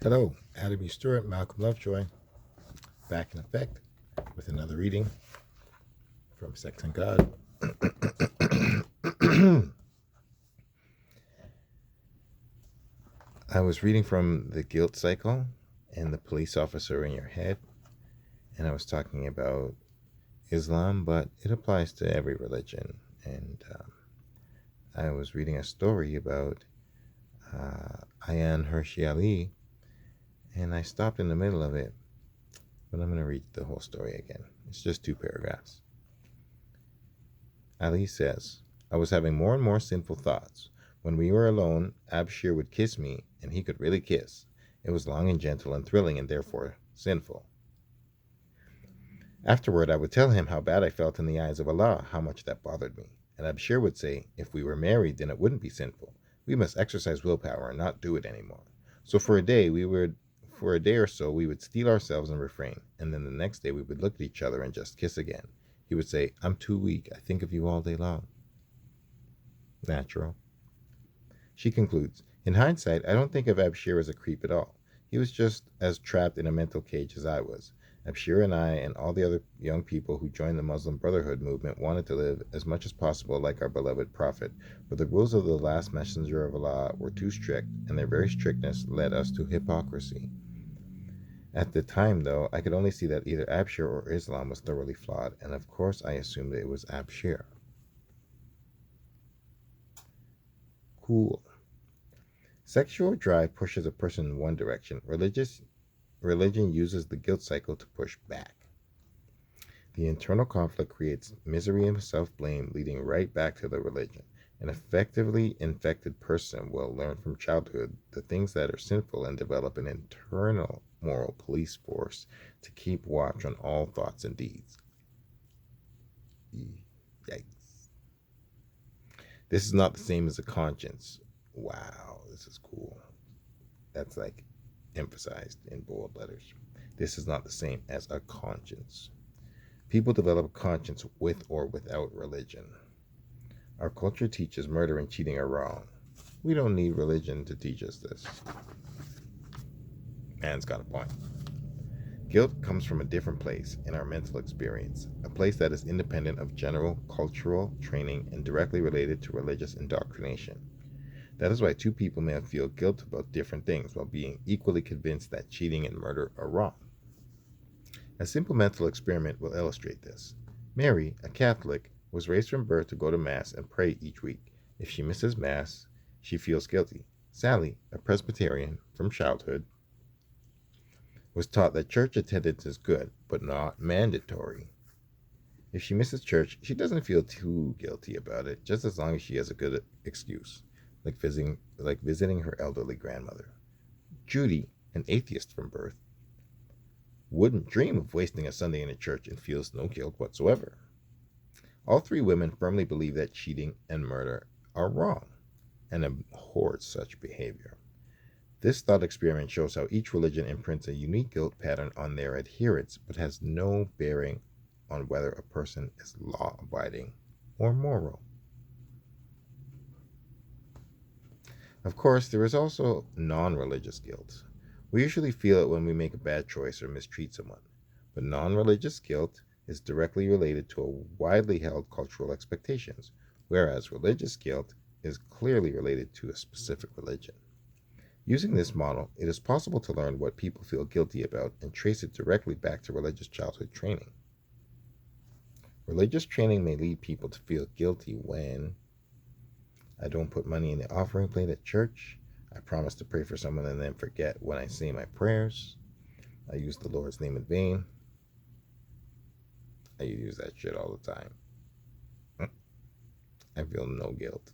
Hello, Adam E. Stewart, Malcolm Lovejoy, back in effect with another reading from Sex and God. I was reading from The Guilt Cycle and The Police Officer in Your Head, and I was talking about Islam, but it applies to every religion. And I was reading a story about Ayan Hershey Ali, and I stopped in the middle of it, but I'm going to read the whole story again. It's just 2 paragraphs. Ali says, I was having more and more sinful thoughts. When we were alone, Abshir would kiss me, and he could really kiss. It was long and gentle and thrilling and therefore sinful. Afterward, I would tell him how bad I felt in the eyes of Allah, how much that bothered me. And Abshir would say, if we were married, then it wouldn't be sinful. We must exercise willpower and not do it anymore. So for a day or so, we would steel ourselves and refrain. And then the next day, we would look at each other and just kiss again. He would say, I'm too weak. I think of you all day long. Natural. She concludes, in hindsight, I don't think of Abshir as a creep at all. He was just as trapped in a mental cage as I was. Abshir and I and all the other young people who joined the Muslim Brotherhood movement wanted to live as much as possible like our beloved Prophet, but the rules of the last messenger of Allah were too strict, and their very strictness led us to hypocrisy. At the time, though, I could only see that either Abshir or Islam was thoroughly flawed, and of course I assumed it was Abshir. Cool. Sexual drive pushes a person in one direction. Religion uses the guilt cycle to push back. The internal conflict creates misery and self-blame, leading right back to the religion. An effectively infected person will learn from childhood the things that are sinful and develop an internal moral police force to keep watch on all thoughts and deeds. Yikes. This is not the same as a conscience. Wow, this is cool. That's like emphasized in bold letters. This is not the same as a conscience. People develop a conscience with or without religion. Our culture teaches murder and cheating are wrong. We don't need religion to teach us this. Man's got a point. Guilt comes from a different place in our mental experience, a place that is independent of general cultural training and directly related to religious indoctrination. That is why 2 people may feel guilt about different things while being equally convinced that cheating and murder are wrong. A simple mental experiment will illustrate this. Mary, a Catholic, was raised from birth to go to Mass and pray each week. If she misses Mass, she feels guilty. Sally, a Presbyterian from childhood, was taught that church attendance is good, but not mandatory. If she misses church, she doesn't feel too guilty about it, just as long as she has a good excuse, like visiting her elderly grandmother. Judy, an atheist from birth, wouldn't dream of wasting a Sunday in a church and feels no guilt whatsoever. All 3 women firmly believe that cheating and murder are wrong and abhor such behavior. This thought experiment shows how each religion imprints a unique guilt pattern on their adherents, but has no bearing on whether a person is law-abiding or moral. Of course, there is also non-religious guilt. We usually feel it when we make a bad choice or mistreat someone, but non-religious guilt is directly related to a widely held cultural expectations, whereas religious guilt is clearly related to a specific religion. Using this model, it is possible to learn what people feel guilty about and trace it directly back to religious childhood training. Religious training may lead people to feel guilty when I don't put money in the offering plate at church, I promise to pray for someone and then forget when I say my prayers, I use the Lord's name in vain. I use that shit all the time. I feel no guilt.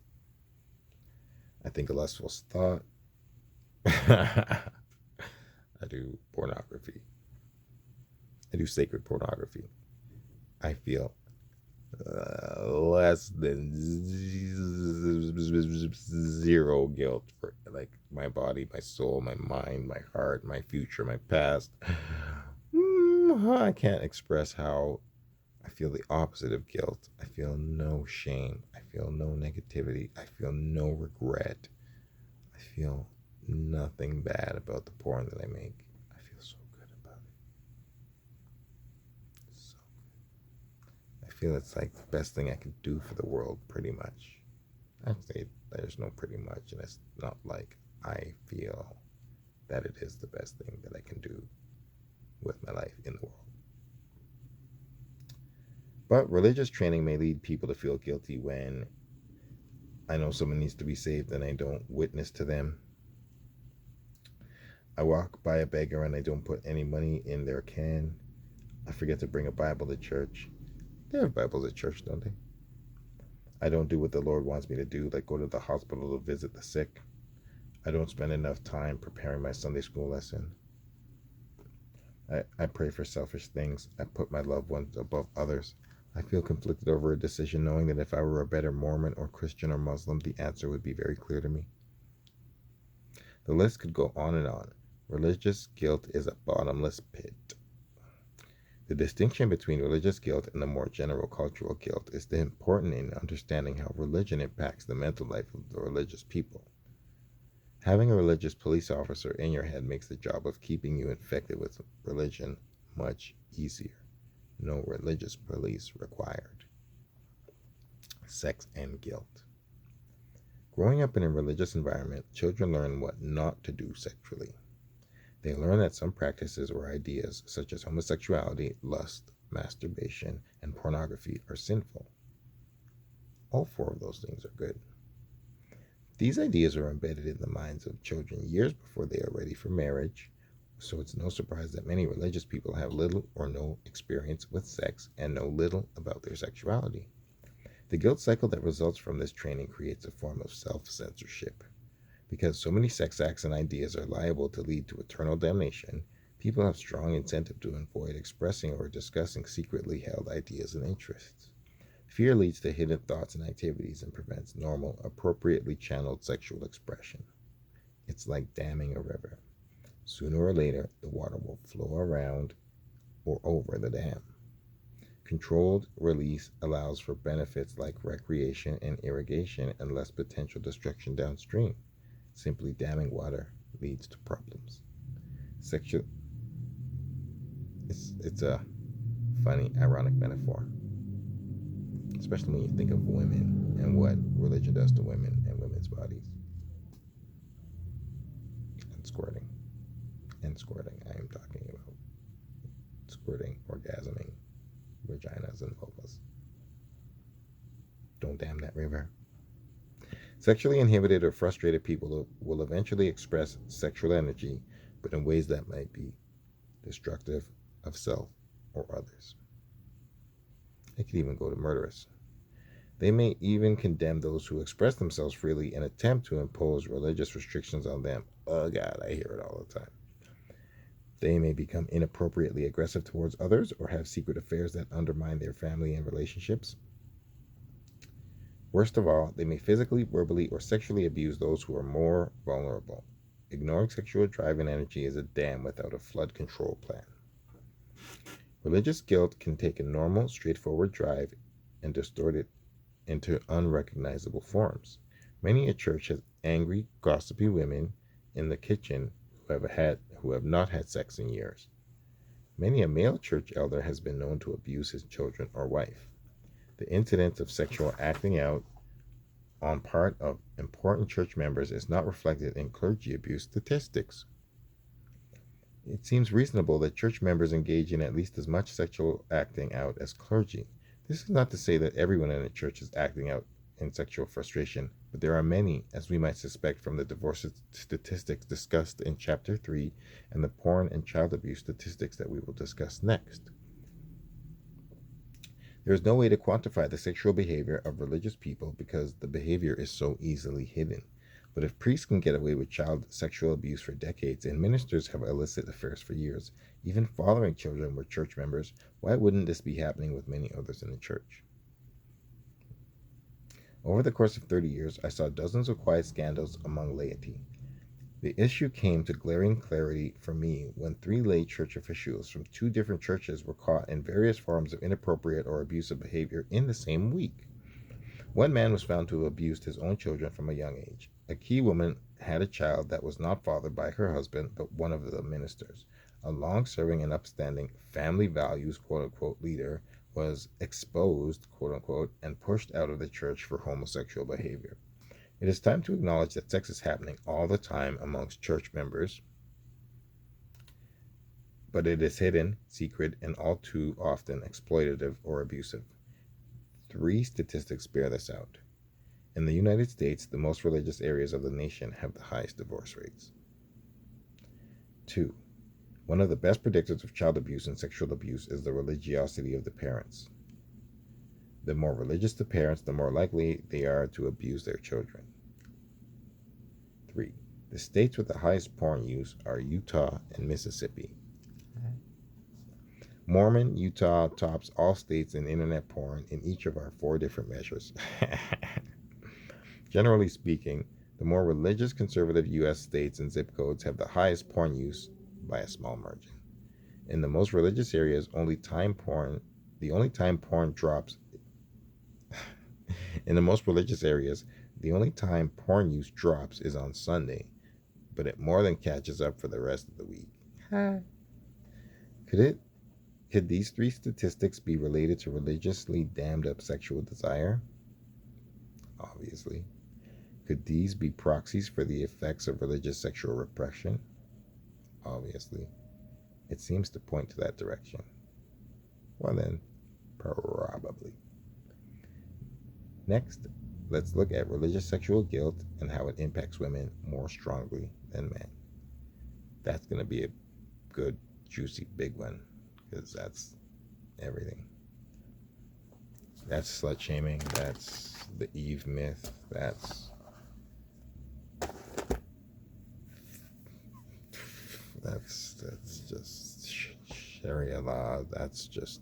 I think a lustful thought. I do pornography. I do sacred pornography. I feel less than 0 guilt for like my body, my soul, my mind, my heart, my future, my past. I can't express how I feel the opposite of guilt. I feel no shame. I feel no negativity. I feel no regret. I feel nothing bad about the porn that I make. I feel so good about it. So I feel it's like the best thing I can do for the world, pretty much. I'd say there's no pretty much, and it's not like I feel that it is the best thing that I can do with my life in the world. But religious training may lead people to feel guilty when I know someone needs to be saved and I don't witness to them. I walk by a beggar and I don't put any money in their can. I forget to bring a Bible to church. They have Bibles at church, don't they? I don't do what the Lord wants me to do, like go to the hospital to visit the sick. I don't spend enough time preparing my Sunday school lesson. I pray for selfish things. I put my loved ones above others. I feel conflicted over a decision, knowing that if I were a better Mormon or Christian or Muslim, the answer would be very clear to me. The list could go on and on. Religious guilt is a bottomless pit. The distinction between religious guilt and the more general cultural guilt is important in understanding how religion impacts the mental life of the religious people. Having a religious police officer in your head makes the job of keeping you infected with religion much easier. No religious police required. Sex and guilt. Growing up in a religious environment, children learn what not to do sexually. They learn that some practices or ideas, such as homosexuality, lust, masturbation, and pornography, are sinful. All four of those things are good. These ideas are embedded in the minds of children years before they are ready for marriage, so it's no surprise that many religious people have little or no experience with sex and know little about their sexuality. The guilt cycle that results from this training creates a form of self-censorship. Because so many sex acts and ideas are liable to lead to eternal damnation, people have strong incentive to avoid expressing or discussing secretly held ideas and interests. Fear leads to hidden thoughts and activities and prevents normal, appropriately channeled sexual expression. It's like damming a river. Sooner or later, the water will flow around or over the dam. Controlled release allows for benefits like recreation and irrigation and less potential destruction downstream. Simply damming water leads to problems. It's a funny, ironic metaphor, especially when you think of women and what religion does to women and women's bodies. And squirting. I am talking about squirting, orgasming, vaginas and vulvas. Don't dam that river. Sexually inhibited or frustrated people will eventually express sexual energy, but in ways that might be destructive of self or others. It could even go to murderous. They may even condemn those who express themselves freely and attempt to impose religious restrictions on them. Oh God, I hear it all the time. They may become inappropriately aggressive towards others or have secret affairs that undermine their family and relationships. Worst of all, they may physically, verbally, or sexually abuse those who are more vulnerable. Ignoring sexual drive and energy is a dam without a flood control plan. Religious guilt can take a normal, straightforward drive and distort it into unrecognizable forms. Many a church has angry, gossipy women in the kitchen who have not had sex in years. Many a male church elder has been known to abuse his children or wife. The incidence of sexual acting out on part of important church members is not reflected in clergy abuse statistics. It seems reasonable that church members engage in at least as much sexual acting out as clergy. This is not to say that everyone in a church is acting out in sexual frustration, but there are many, as we might suspect from the divorce statistics discussed in Chapter 3 and the porn and child abuse statistics that we will discuss next. There is no way to quantify the sexual behavior of religious people because the behavior is so easily hidden. But if priests can get away with child sexual abuse for decades and ministers have illicit affairs for years, even fathering children were church members, why wouldn't this be happening with many others in the church? Over the course of 30 years, I saw dozens of quiet scandals among laity. The issue came to glaring clarity for me when 3 lay church officials from 2 different churches were caught in various forms of inappropriate or abusive behavior in the same week. One man was found to have abused his own children from a young age. A key woman had a child that was not fathered by her husband, but one of the ministers. A long serving and upstanding family values, quote unquote, leader was exposed, quote unquote, and pushed out of the church for homosexual behavior. It is time to acknowledge that sex is happening all the time amongst church members, but it is hidden, secret, and all too often exploitative or abusive. 3 statistics bear this out. In the United States, the most religious areas of the nation have the highest divorce rates. 2. One of the best predictors of child abuse and sexual abuse is the religiosity of the parents. The more religious the parents, the more likely they are to abuse their children. 3. The states with the highest porn use are Utah and Mississippi. Mormon, Utah tops all states in internet porn in each of our 4 different measures. Generally speaking, the more religious conservative U.S. states and zip codes have the highest porn use by a small margin. In the most religious areas, the only time porn use drops is on Sunday, but it more than catches up for the rest of the week. Could these 3 statistics be related to religiously dammed up sexual desire? Obviously. Could these be proxies for the effects of religious sexual repression? Obviously. It seems to point to that direction. Well then, probably. Next, let's look at religious sexual guilt and how it impacts women more strongly than men. That's going to be a good, juicy, big one, because that's everything. That's slut shaming, that's the Eve myth, that's just Sharia law, that's just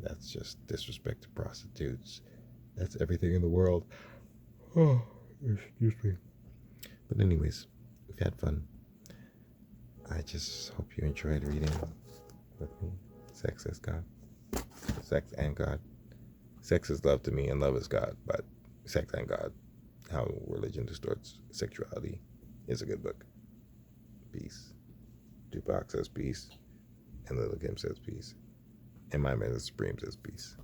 that's just disrespect to prostitutes. That's everything in the world. Oh, excuse me. But anyways, we've had fun. I just hope you enjoyed reading with me. Sex is God. Sex and God. Sex is love to me and love is God, but Sex and God, How Religion Distorts Sexuality, is a good book. Peace. Tupac says peace, and Little Kim says peace, and My Man the Supreme says peace.